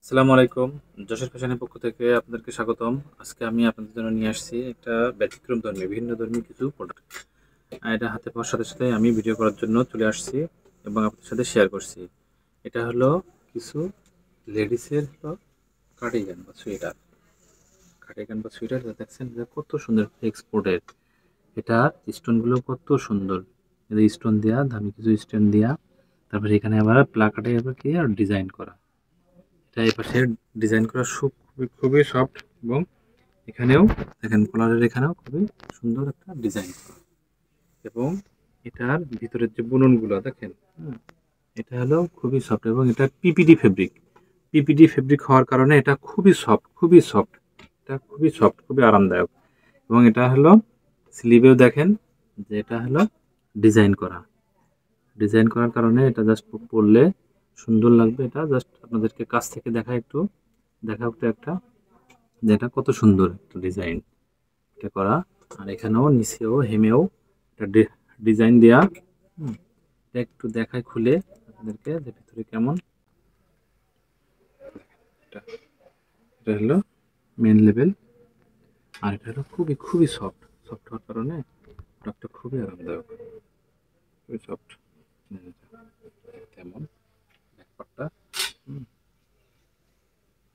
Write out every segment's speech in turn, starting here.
আসসালামু আলাইকুম। যশোর ফ্যাশনের পক্ষ থেকে আপনাদেরকে স্বাগতম। আজকে আমি আপনাদের জন্য নিয়ে আসছি একটা ব্যতিক্রমধর্মী, ভিন্নধর্মী কিছু প্রোডাক্ট। এটা হাতে পাওয়ার সাথে, সাথে আমি ভিডিও করার জন্য চলে আসছি এবং আপনাদের সাথে শেয়ার করছি। এটা হলো কিছু লেডিসের হলো কার্ডিগান বা সোয়েটার। কার্ডিগান বা সোয়েটার দেখছেন যে কত সুন্দর এক্সপোর্টের। এটার স্টোনগুলো কত সুন্দর। এই স্টোন দেয়া, দামি কিছু স্টোন দেয়া। তারপরে এখানে আবার প্লাকার্ডে আবার কি আর ডিজাইন করা। এটা এই পাশে ডিজাইন করা খুবই খুবই সফট এবং এখানেও দেখেন কলারের এখানেও খুবই সুন্দর একটা ডিজাইন করা এবং এটার ভিতরের যে বুননগুলো দেখেন। এটা হলো খুবই সফট এবং এটা পিপিডি ফেব্রিক। পিপিডি ফেব্রিক হওয়ার কারণে এটা খুবই সফট, খুবই সফট। এটা খুবই সফট, খুবই আরামদায়ক এবং এটা হলো স্লিভেও দেখেন যে এটা হলো ডিজাইন করা। ডিজাইন করার কারণে এটা জাস্ট পরলে সুন্দর লাগবে। এটা জাস্ট আপনাদেরকে কাছ থেকে দেখাও একটু একটা, যে এটা কত সুন্দর একটা ডিজাইন এটা করা। আর এখানেও নিচেও হেমেও একটা ডিজাইন দেয়া। এটা একটু দেখায় খুলে আপনাদেরকে যে ভিতরে কেমন। এটা এটা হলো মেন লেভেল। আর এটা হলো খুবই খুবই সফট। সফট হওয়ার কারণে প্রোডাক্টটা খুবই আরামদায়ক, খুবই সফট। তেমন ব্যাকপার্টটা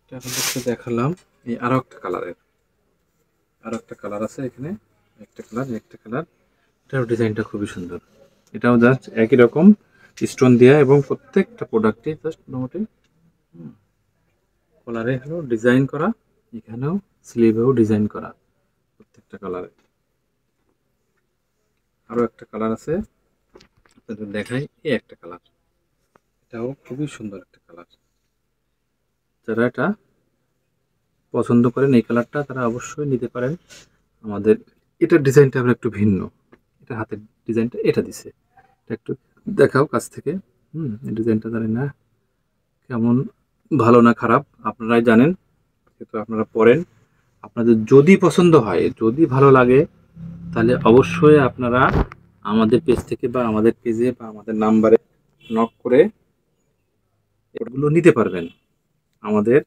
এটা আপনাদেরকে দেখালাম। এই আরো একটা কালারের, আরো একটা কালার আছে এখানে, একটা কালার, একটা কালার। এটার ডিজাইনটা খুবই সুন্দর। এটাও জাস্ট একই রকম স্টোন দেয়া এবং প্রত্যেকটা প্রোডাক্টে জাস্ট মোটামুটি কলারে হলো ডিজাইন করা। এখানেও স্লিভেও ডিজাইন করা প্রত্যেকটা কালারে। আরো একটা কালার আছে আপনাদের দেখাই, এই একটা কালার। এটাও খুবই সুন্দর একটা কালার। যারা এটা পছন্দ করেন এই কালারটা, তারা অবশ্যই নিতে পারেন। আমাদের এটার ডিজাইনটা আবার একটু ভিন্ন। এটা হাতের ডিজাইনটা এটা দিছে। এটা একটু দেখাও কাছ থেকে। এই ডিজাইনটা জানি না কেমন, ভালো না খারাপ আপনারাই জানেন, যেহেতু আপনারা পড়েন। আপনাদের যদি পছন্দ হয়, যদি ভালো লাগে, তাহলে অবশ্যই আপনারা আমাদের পেজ থেকে বা আমাদের পেজে বা আমাদের নাম্বারে নক করে এগুলো নিতে পারবেন। আমাদের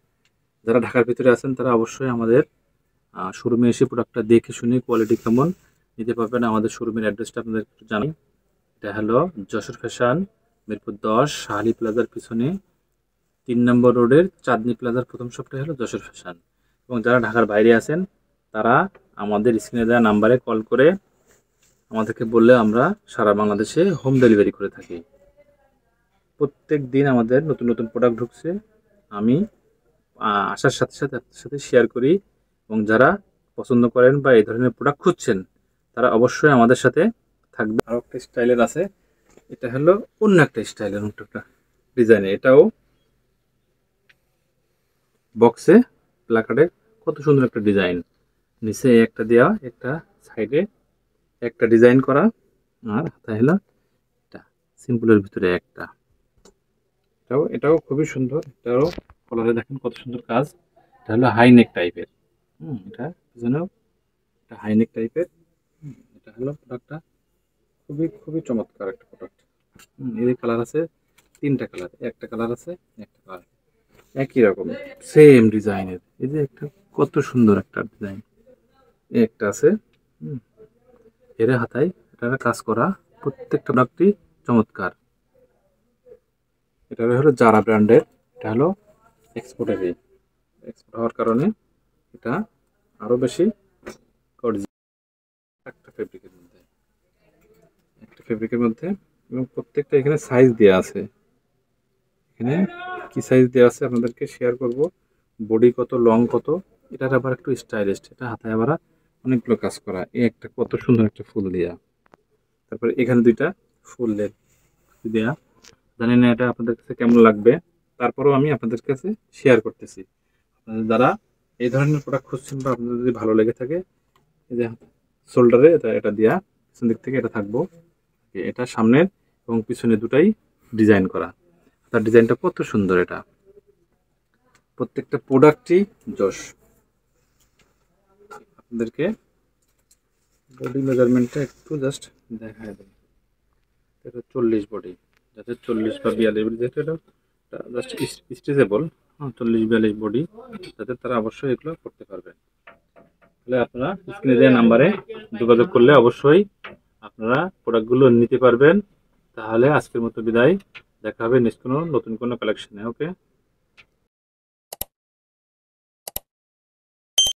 যারা ঢাকার ভিতরে আছেন তারা অবশ্যই আমাদের শোরুমে এসে প্রোডাক্টটা দেখে শুনে কোয়ালিটি কেমন নিতে পারবেন। আমাদের শোরুমের অ্যাড্রেসটা আপনাদের একটু জানি। এটা হলো যশোর ফ্যাশন, মিরপুর 10, শাহালি প্লাজার পিছনে 3 নম্বর রোডের চাঁদনী প্লাজার প্রথম শপটাই হলো যশোর ফ্যাশন। এবং যারা ঢাকার বাইরে আছেন তারা আমাদের স্ক্রিনে দেওয়া নাম্বারে কল করে আমাদেরকে বললে আমরা সারা বাংলাদেশে হোম ডেলিভারি করে থাকি। প্রত্যেক দিন আমাদের নতুন নতুন প্রোডাক্ট ঢুকছে, আমি আসার সাথে সাথে আপনার সাথে শেয়ার করি। এবং যারা পছন্দ করেন বা এই ধরনের প্রোডাক্ট খুঁজছেন তারা অবশ্যই আমাদের সাথে থাকবে। আরও একটা স্টাইলের আছে, এটা হলো অন্য একটা স্টাইলের, অন্য একটা ডিজাইনে। এটাও বক্সে প্লাকার্ডে কত সুন্দর একটা ডিজাইন। নিচে একটা দেওয়া, একটা সাইডে একটা ডিজাইন করা। আর হাতা হলো এটা সিম্পলের ভিতরে একটা। এটাও খুবই সুন্দর। এটাও কলারে দেখেন কত সুন্দর কাজ। এটা হলো হাইনেক টাইপের। এটা পিছনেও এটা হাইনেক টাইপের। এটা হলো প্রোডাক্টটা খুবই খুবই চমৎকার একটা প্রোডাক্ট। এর কালার আছে 3টা কালার, একটা কালার আছে, একটা কালার একই রকম সেম ডিজাইনের। এই যে একটা কত সুন্দর একটা ডিজাইন একটা আছে। এর হাতায় এটা কাজ করা, প্রত্যেকটা প্রোডাক্টই চমৎকার। এটা হলো জারা ব্র্যান্ডের। এটা হলো এক্সপোর্টের, এক্সপোর্ট হওয়ার কারণে এটা আরো বেশি একটা ফেব্রিকের মধ্যে, একটা ফেব্রিকের মধ্যে। এবং প্রত্যেকটা এখানে সাইজ দেওয়া আছে। এখানে কি সাইজ দেওয়া আছে আপনাদেরকে শেয়ার করব। বডি কত, লং কত। এটার আবার একটু স্টাইলিশ। এটা হাতায় আবার অনেকগুলো কাজ করা। এই একটা কত সুন্দর একটা ফুল দেয়া, তারপরে এখানে 2টা ফুল দেয়া। জানি না এটা আপনাদের কাছে কেমন লাগবে, তারপরেও আমি আপনাদের কাছে শেয়ার করতেছি। আপনাদের যারা এই ধরনের প্রোডাক্ট খুঁজছেন বা আপনাদের যদি ভালো লেগে থাকে, এই যে শোল্ডারে এটা এটা দেয়া, পিছন দিক থেকে এটা থাকবো। এটা সামনের এবং পিছনে দুটাই ডিজাইন করা। তার ডিজাইনটা কত সুন্দর। এটা প্রত্যেকটা প্রোডাক্টই যশ। আপনাদেরকে বডি মেজারমেন্টটা একটু জাস্ট দেখায় দেয়। এটা 40 বডি, যাতে 40 বা 42 বডি, যেহেতু এটা জাস্ট স্ট্রেচেবল, 40-42 বডি, তাদের তারা অবশ্যই এগুলো করতে পারবে। তাহলে আপনারা স্ক্রিনে দেওয়া নাম্বারে যোগাযোগ করলে অবশ্যই আপনারা প্রোডাক্টগুলো নিতে পারবেন। তাহলে আজকের মতো বিদায়, দেখা হবে নেক্সট কোনো নতুন কোনো কালেকশনে। ওকে।